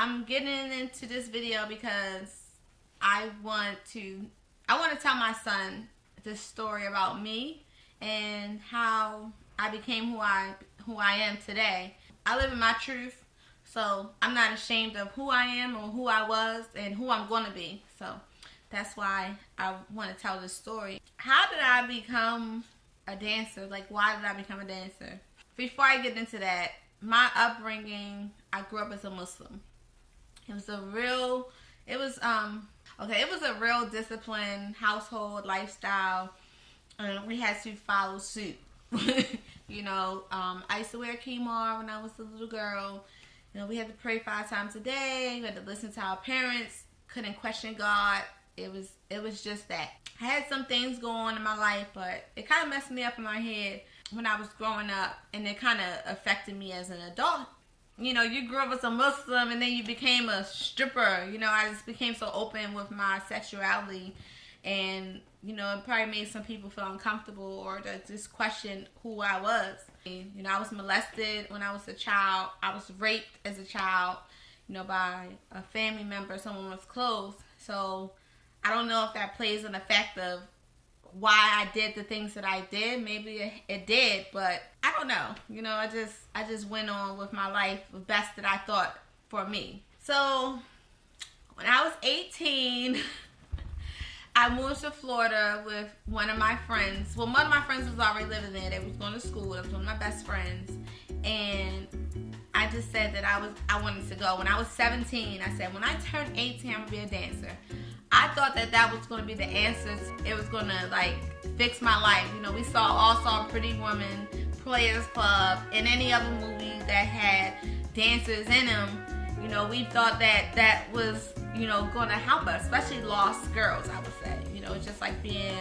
I'm getting into this video because I want to tell my son this story about me and how I became who I am today. I live in my truth, so I'm not ashamed of who I am or who I was and who I'm going to be. So that's why I want to tell this story. How did I become a dancer? Like, why did I become a dancer? Before I get into that, my upbringing, I grew up as a Muslim. It was a real disciplined household lifestyle, and we had to follow suit. I used to wear khimar when I was a little girl. We had to pray 5 times a day. We had to listen to our parents. Couldn't question God. It was just that. I had some things going on in my life, but it kind of messed me up in my head when I was growing up, and it kind of affected me as an adult. You grew up as a Muslim and then you became a stripper. I just became so open with my sexuality, and it probably made some people feel uncomfortable or just question who I was. I was molested when I was a child. I was raped as a child, by a family member, someone was close. So I don't know if that plays an effect of why I did the things that I did. Maybe it did, but I don't know. I just went on with my life the best that I thought for me. So when I was 18, I moved to Florida with one of my friends. Well, one of my friends was already living there. They was going to school. It was one of my best friends. And I just said that I wanted to go. When I was 17, I said, when I turn 18, I'm going to be a dancer. I thought that was going to be the answer. It was going to, fix my life. We saw Pretty Woman, Players Club, and any other movie that had dancers in them. We thought that was, going to help us, especially lost girls, I would say. It's just like being,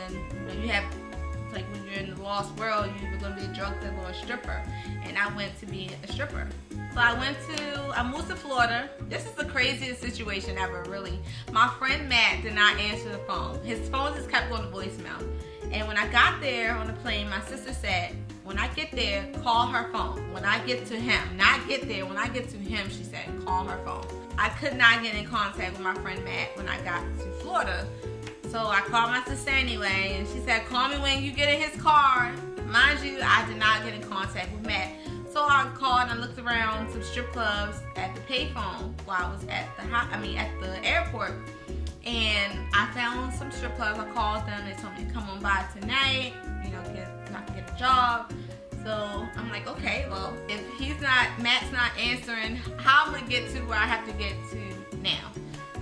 when you're in the lost world, you're going to be a drug dealer or a stripper. And I went to be a stripper. So I moved to Florida. This is the craziest situation ever, really. My friend Matt did not answer the phone. His phone just kept going to voicemail. And when I got there on the plane, my sister said, when I get there, call her phone. When I get to him, not get there, when I get to him, she said, call her phone. I could not get in contact with my friend Matt when I got to Florida. So I called my sister anyway, and she said, call me when you get in his car. Mind you, I did not get in contact with Matt. So I called and I looked around some strip clubs at the payphone while I was at the airport. And I found some strip clubs. I called them. They told me to come on by tonight, I can get a job. So I'm like, okay, well, if Matt's not answering, how am I going to get to where I have to get to now?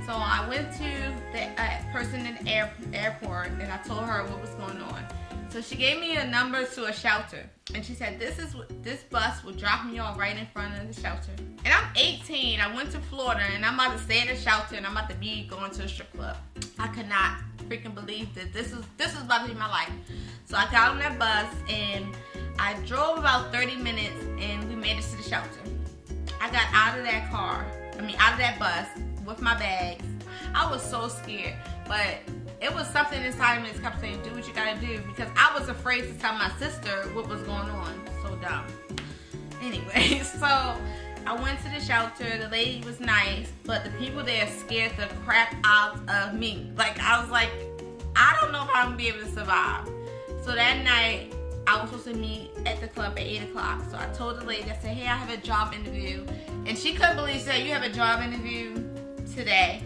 So I went to the person in the airport and I told her what was going on. So she gave me a number to a shelter, and she said, this bus will drop me off right in front of the shelter. And I'm 18, I went to Florida, and I'm about to stay at a shelter, and I'm about to be going to a strip club. I could not freaking believe that this was about to be my life. So I got on that bus, and I drove about 30 minutes, and we made it to the shelter. I got out of that bus with my bags. I was so scared, but it was something inside of me that kept saying, do what you gotta do, because I was afraid to tell my sister what was going on. So dumb. Anyway, so I went to the shelter. The lady was nice, but the people there scared the crap out of me. I was like, I don't know if I'm gonna be able to survive. So that night, I was supposed to meet at the club at 8 o'clock. So I told the lady, I said, hey, I have a job interview. And she couldn't believe, she said, you have a job interview today,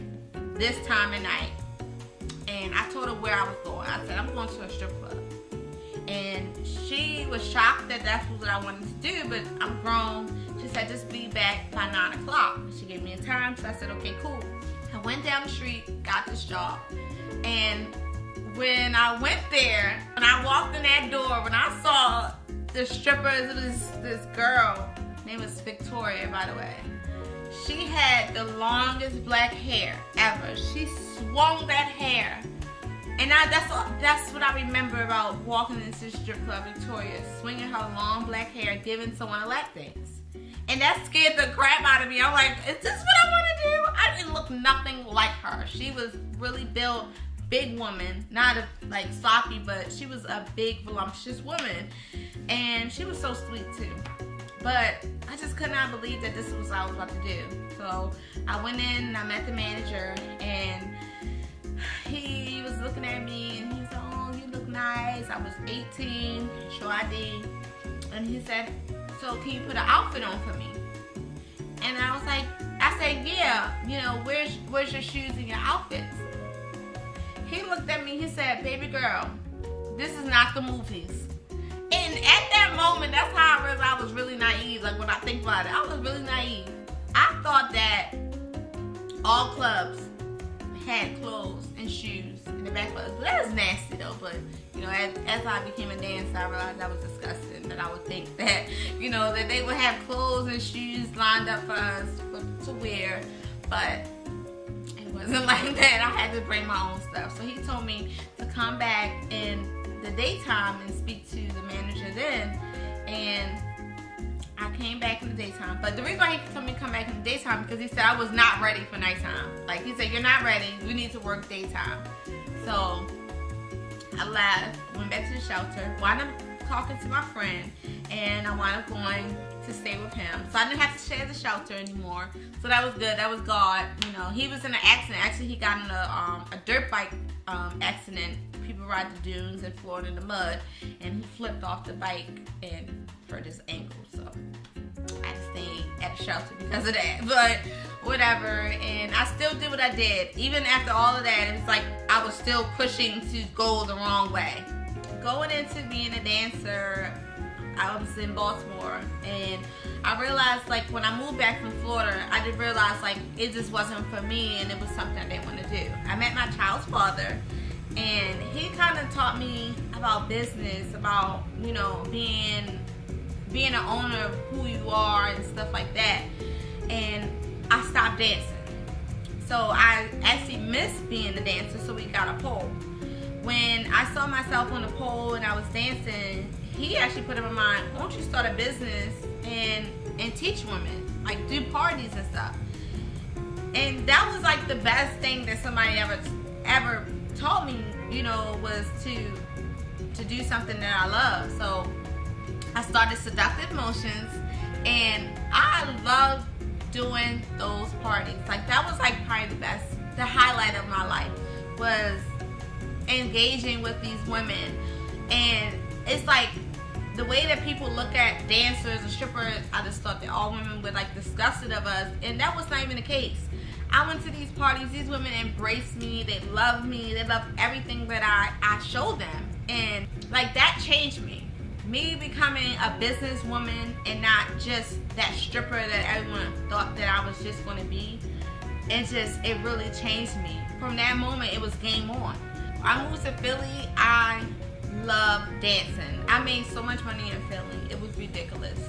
this time of night. And I told her where I was going. I said, I'm going to a strip club. And she was shocked that that's what I wanted to do, but I'm grown. She said, just be back by 9 o'clock. She gave me a time, so I said, okay, cool. I went down the street, got this job. And when I went there, when I walked in that door, when I saw the strippers, this girl, her name was Victoria, by the way. She had the longest black hair ever. She swung that hair. And that's what I remember about walking into the strip club, Victoria, swinging her long black hair, giving someone a lap dance. And that scared the crap out of me. I'm like, is this what I want to do? I didn't look nothing like her. She was really built, big woman, not stocky, but she was a big, voluptuous woman. And she was so sweet too. But I just could not believe that this was what I was about to do. So I went in and I met the manager, and he was looking at me and he said, "Oh, you look nice." I was 18, show ID. And he said, "So can you put an outfit on for me?" And I was like, I said, "Yeah, you know, where's your shoes and your outfits?" He looked at me, he said, "Baby girl, this is not the movies." And at that moment, that's how I realized I was really naive. Like, when I think about it, I was really naive. I thought that all clubs had clothes and shoes in the back clothes. But that was nasty though. But, you know, as I became a dancer, I realized that was disgusting. That I would think that, you know, that they would have clothes and shoes lined up for us to wear. But it wasn't like that. I had to bring my own stuff. So he told me to come back in the daytime and speak to the manager then. And I came back in the daytime. But the reason why he told me to come back in the daytime, because he said I was not ready for nighttime. Like, he said, "You're not ready. You need to work daytime." So I left, went back to the shelter, wound up talking to my friend, and I wound up going to stay with him. So I didn't have to share the shelter anymore. So that was good. That was God. You know, he was in an accident. Actually, he got in a dirt bike accident. People ride the dunes in Florida in the mud, and he flipped off the bike and hurt his ankle. So I had to stay at the shelter because of that. But whatever. And I still did what I did. Even after all of that, it was like I was still pushing to go the wrong way. Going into being a dancer, I was in Baltimore, and I realized, like, when I moved back from Florida, I did realize, like, it just wasn't for me, and it was something I didn't want to do. I met my child's father, and he kind of taught me about business, about, you know, being an owner of who you are and stuff like that. And I stopped dancing. So I actually missed being a dancer, so we got a pole. When I saw myself on the pole and I was dancing, he actually put in my mind, "Why don't you start a business and teach women, like do parties and stuff?" And that was like the best thing that somebody ever taught me, you know, was to do something that I love. So I started Seductive Motions, and I loved doing those parties. Like, that was like probably the highlight of my life was engaging with these women. And it's like the way that people look at dancers and strippers, I just thought that all women were like disgusted of us, and that was not even the case. I went to these parties, these women embraced me, they loved me, they loved everything that I showed them. And like, that changed me. Me becoming a businesswoman and not just that stripper that everyone thought that I was just going to be. It really changed me. From that moment, it was game on. I moved to Philly. I love dancing. I made so much money in Philly. It was ridiculous.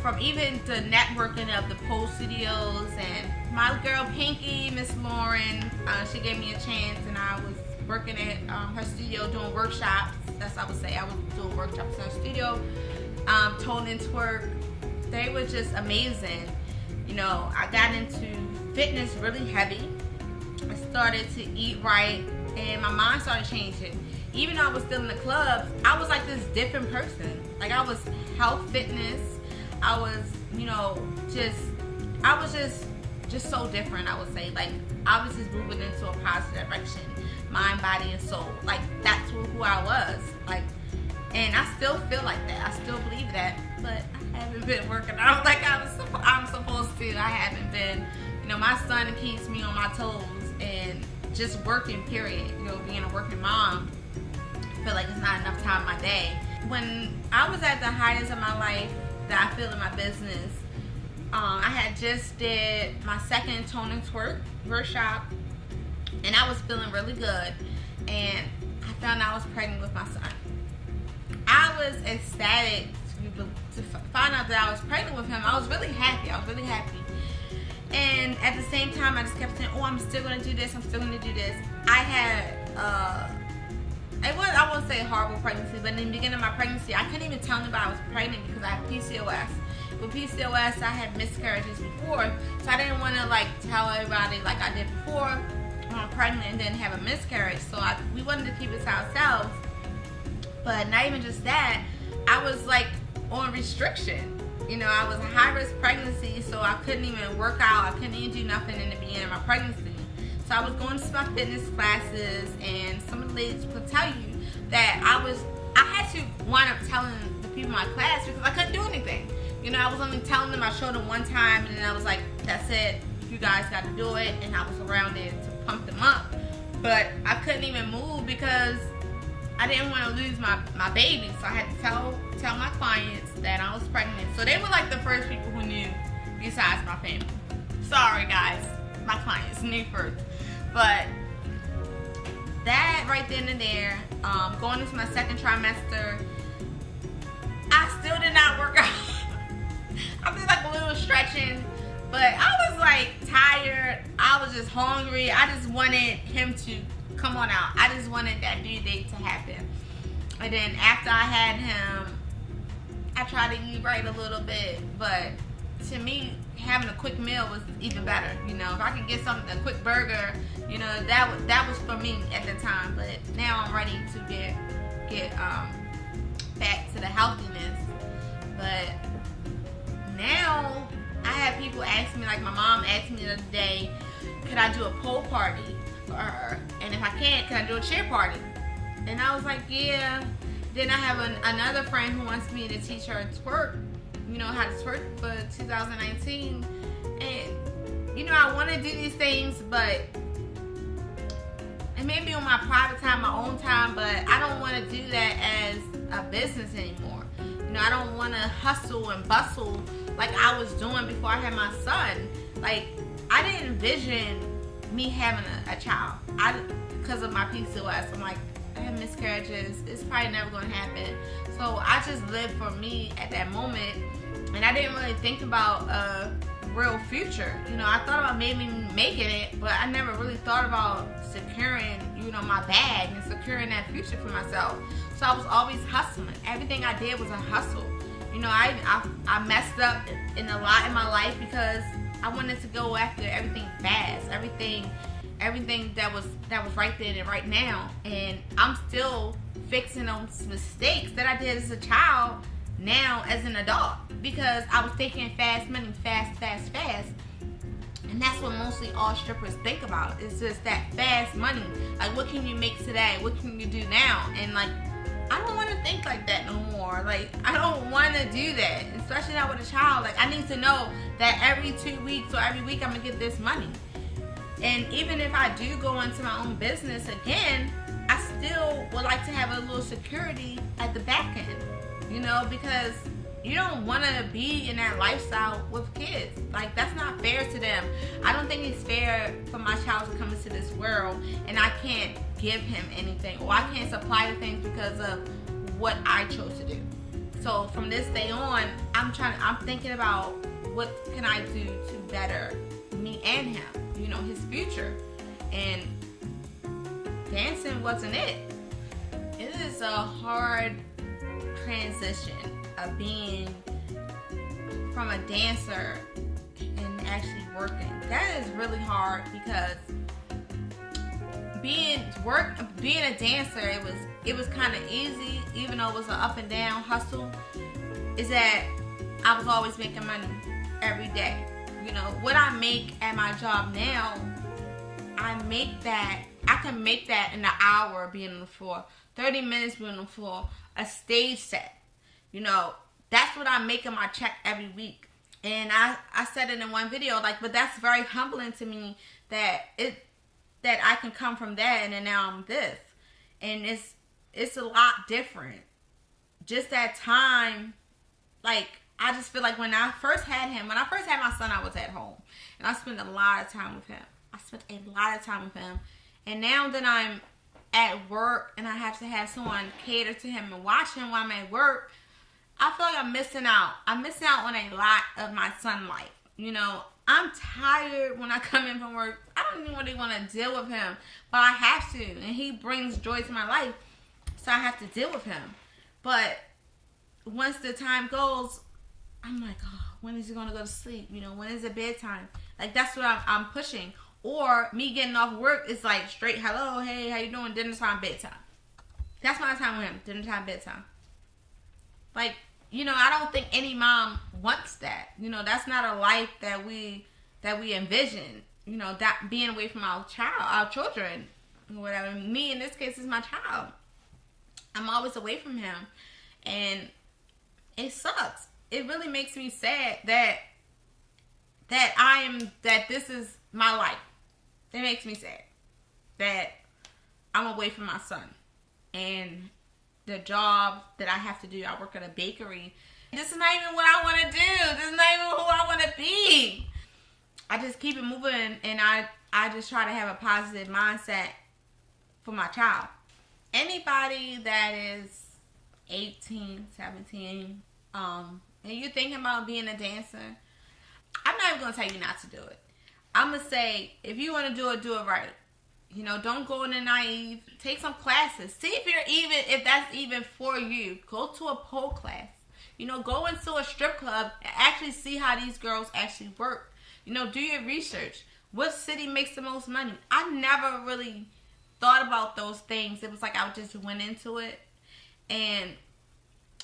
From even the networking of the pole studios, and my girl Pinky, Miss Lauren, she gave me a chance, and I was working at her studio doing workshops. That's what I would say. I was doing workshops in her studio, tone and twerk. They were just amazing. You know, I got into fitness really heavy. I started to eat right, and my mind started changing. Even though I was still in the clubs, I was like this different person. Like, I was health, fitness. I was, you know, I was just so different, I would say. Like, I was just moving into a positive direction. Mind, body, and soul. Like, that's who I was. Like, and I still feel like that. I still believe that. But I haven't been working out like I'm supposed to. I haven't been. You know, my son keeps me on my toes, and just working, period. You know, being a working mom, I feel like it's not enough time in my day. When I was at the highest of my life that I feel in my business, I had just did my second tone and twerk workshop, and I was feeling really good, and I found out I was pregnant with my son. I was ecstatic to find out that I was pregnant with him. I was really happy. And at the same time, I just kept saying, "Oh, I'm still going to do this. I'm still going to do this." I had, I won't say a horrible pregnancy, but in the beginning of my pregnancy, I couldn't even tell anybody I was pregnant because I had PCOS. With PCOS, I had miscarriages before, so I didn't want to like tell everybody like I did before when I'm pregnant and then have a miscarriage. So we wanted to keep it to ourselves. But not even just that, I was like on restriction. You know, I was a high-risk pregnancy, so I couldn't even work out. I couldn't even do nothing in the beginning of my pregnancy. So I was going to my fitness classes, and some of the ladies will tell you that I had to wind up telling the people in my class because I couldn't do anything. You know, I was only telling them, I showed them one time, and then I was like, that's it, you guys got to do it, and I was around there to pump them up. But I couldn't even move because I didn't want to lose my baby, so I had to tell my clients that I was pregnant. So they were like the first people who knew, besides my family. Sorry guys, my clients knew first. But that right then and there, going into my second trimester, I still did not work out. I did like a little stretching, but I was like tired. I was just hungry. I just wanted him to come on out. I just wanted that due date to happen. And then after I had him, I tried to eat right a little bit, but to me, having a quick meal was even better. You know, if I could get something, a quick burger, you know, that was for me at the time. But now I'm ready to get back to the healthiness. But now I have people ask me, like my mom asked me the other day, could I do a pole party for her? And if I can't, can I do a cheer party? And I was like, yeah. Then I have another friend who wants me to teach her twerk, you know, how to twerk for 2019. And, you know, I want to do these things, but it may be on my private time, my own time, but I don't want to do that as a business anymore. You know, I don't want to hustle and bustle like I was doing before I had my son. Like, I didn't envision me having a child. Because of my PCOS, I'm like, I have miscarriages. It's probably never going to happen. So I just lived for me at that moment, and I didn't really think about a real future. You know, I thought about maybe making it, but I never really thought about securing, you know, my bag and securing that future for myself. So I was always hustling. Everything I did was a hustle. You know, I messed up in a lot in my life because I wanted to go after everything fast, everything that was right then and right now, and I'm still fixing those mistakes that I did as a child now as an adult because I was thinking fast money, fast, and that's what mostly all strippers think about. It's just that fast money. Like, what can you make today? What can you do now? And like, I don't want to think like that no more. Like, I don't want to do that, especially not with a child. Like, I need to know that every 2 weeks or every week I'm gonna get this money. And even if I do go into my own business again, I still would like to have a little security at the back end, you know, because you don't want to be in that lifestyle with kids. Like, that's not fair to them. I don't think it's fair for my child to come into this world and I can't give him anything, or I can't supply the things because of what I chose to do. So from this day on, I'm thinking about what can I do to better me and him, you know, his future. And dancing wasn't it. It is a hard transition of being from a dancer and actually working. That is really hard because being a dancer, it was kind of easy, even though it was an up and down hustle, is that I was always making money every day. You know, what I make at my job now, I can make that in an hour being on the floor, 30 minutes being on the floor, a stage set. You know, that's what I make in my check every week. And I said it in one video, like, but that's very humbling to me that I can come from that and then now I'm this. And it's a lot different. Just that time, like, I just feel like when I first had my son, I was at home. And I spent a lot of time with him. And now that I'm at work and I have to have someone cater to him and watch him while I'm at work, I feel like I'm missing out. I'm missing out on a lot of my son life. You know, I'm tired when I come in from work. I don't even really want to deal with him, but I have to. And he brings joy to my life, so I have to deal with him. But once the time goes, I'm like, oh, when is he going to go to sleep? You know, when is it bedtime? Like, that's what I'm pushing. Or me getting off work is like straight, hello, hey, how you doing? Dinner time, bedtime. That's my time with him, dinner time, bedtime. Like, I don't think any mom wants that. That's not a life that we envision. That being away from our children, whatever. Me in this case is my child. I'm always away from him, and it sucks. It really makes me sad that this is my life. It makes me sad that I'm away from my son and the job that I have to do. I work at a bakery. This is not even what I want to do. This is not even who I want to be. I just keep it moving, and I just try to have a positive mindset for my child. Anybody that is 18, 17, and you're thinking about being a dancer, I'm not even going to tell you not to do it. I'm going to say, if you want to do it right. Don't go in the naive. Take some classes. See if that's even for you. Go to a pole class. Go into a strip club and actually see how these girls actually work. Do your research. What city makes the most money? I never really thought about those things. It was like I just went into it. And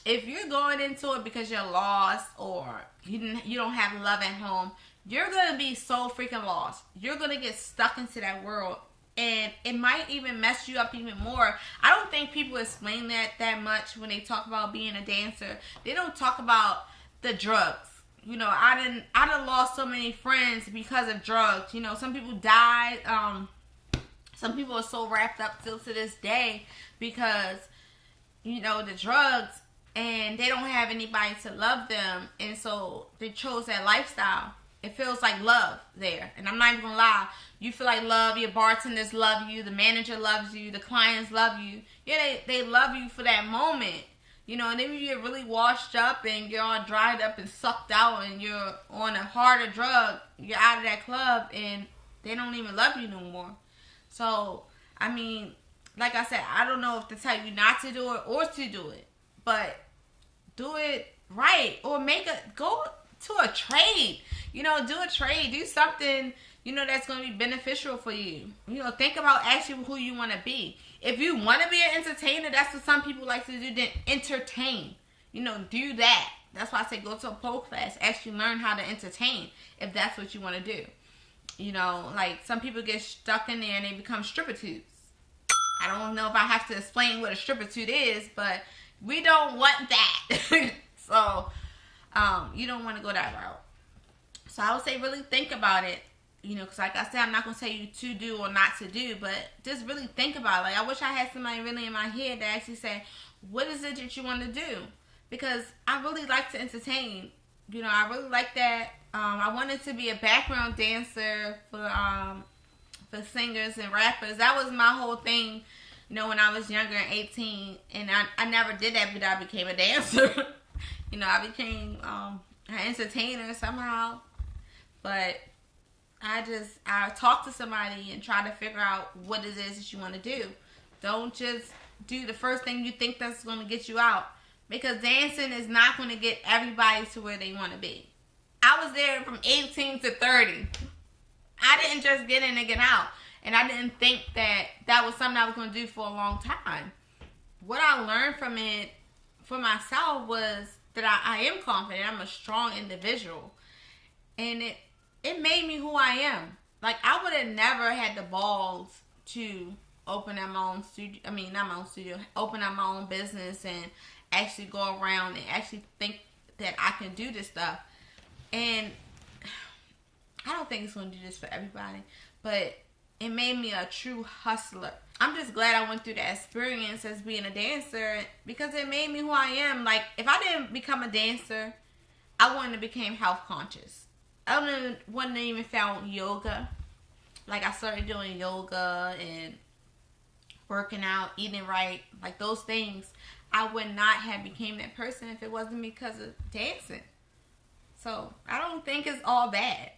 if you're going into it because you're lost or you don't have love at home, you're going to be so freaking lost. You're going to get stuck into that world. And it might even mess you up even more. I don't think people explain that much when they talk about being a dancer. They don't talk about the drugs. I done lost so many friends because of drugs. Some people died. Some people are so wrapped up still to this day because, the drugs, and they don't have anybody to love them. And so they chose that lifestyle. It feels like love there. And I'm not even gonna lie. You feel like love. Your bartenders love you. The manager loves you. The clients love you. Yeah, they love you for that moment. And then when you get really washed up and you're all dried up and sucked out and you're on a harder drug, you're out of that club and they don't even love you no more. So, like I said, I don't know if to tell you not to do it or to do it. But do it right. Or go to a trade. Do a trade. Do something, that's going to be beneficial for you. Think about actually who you want to be. If you want to be an entertainer, that's what some people like to do, then entertain. Do that. That's why I say go to a pole class. Actually learn how to entertain if that's what you want to do. Like some people get stuck in there and they become stripper-tubes. I don't know if I have to explain what a stripper-tube is, but we don't want that. So, you don't want to go that route. So I would say really think about it. Because like I said, I'm not going to tell you to do or not to do, but just really think about it. Like, I wish I had somebody really in my head that actually say, what is it that you want to do? Because I really like to entertain. I really like that. I wanted to be a background dancer for singers and rappers. That was my whole thing, when I was younger and 18. And I never did that, but I became a dancer. I became an entertainer somehow. But I talk to somebody and try to figure out what it is that you want to do. Don't just do the first thing you think that's going to get you out. Because dancing is not going to get everybody to where they want to be. I was there from 18 to 30. I didn't just get in and get out. And I didn't think that was something I was going to do for a long time. What I learned from it for myself was that I am confident. I'm a strong individual. And it made me who I am. Like, I would have never had the balls to open up my own studio. Not my own studio. Open up my own business and actually go around and actually think that I can do this stuff. And I don't think it's going to do this for everybody. But it made me a true hustler. I'm just glad I went through that experience as being a dancer because it made me who I am. Like, if I didn't become a dancer, I wouldn't have became health conscious. I wouldn't have even found yoga. Like, I started doing yoga and working out, eating right. Like, those things, I would not have became that person if it wasn't because of dancing. So, I don't think it's all bad.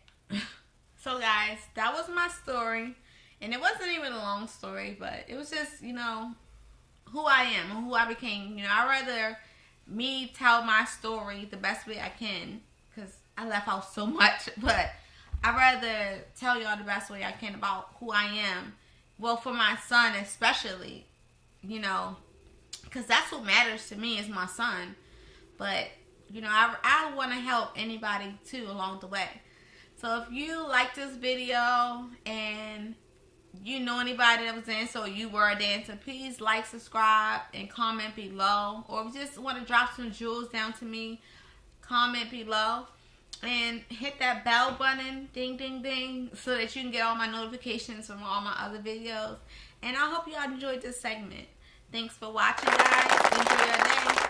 So, guys, that was my story. And it wasn't even a long story, but it was just, who I am and who I became. I'd rather me tell my story the best way I can because I left out so much, but I'd rather tell y'all the best way I can about who I am. Well, for my son especially, because that's what matters to me is my son. But, you know, I want to help anybody too along the way. So if you like this video and you know anybody that was in, so you were a dancer, please like, subscribe, and comment below. Or if you just want to drop some jewels down to me, comment below. And hit that bell button, ding, ding, ding, so that you can get all my notifications from all my other videos. And I hope you all enjoyed this segment. Thanks for watching, guys. Enjoy your day.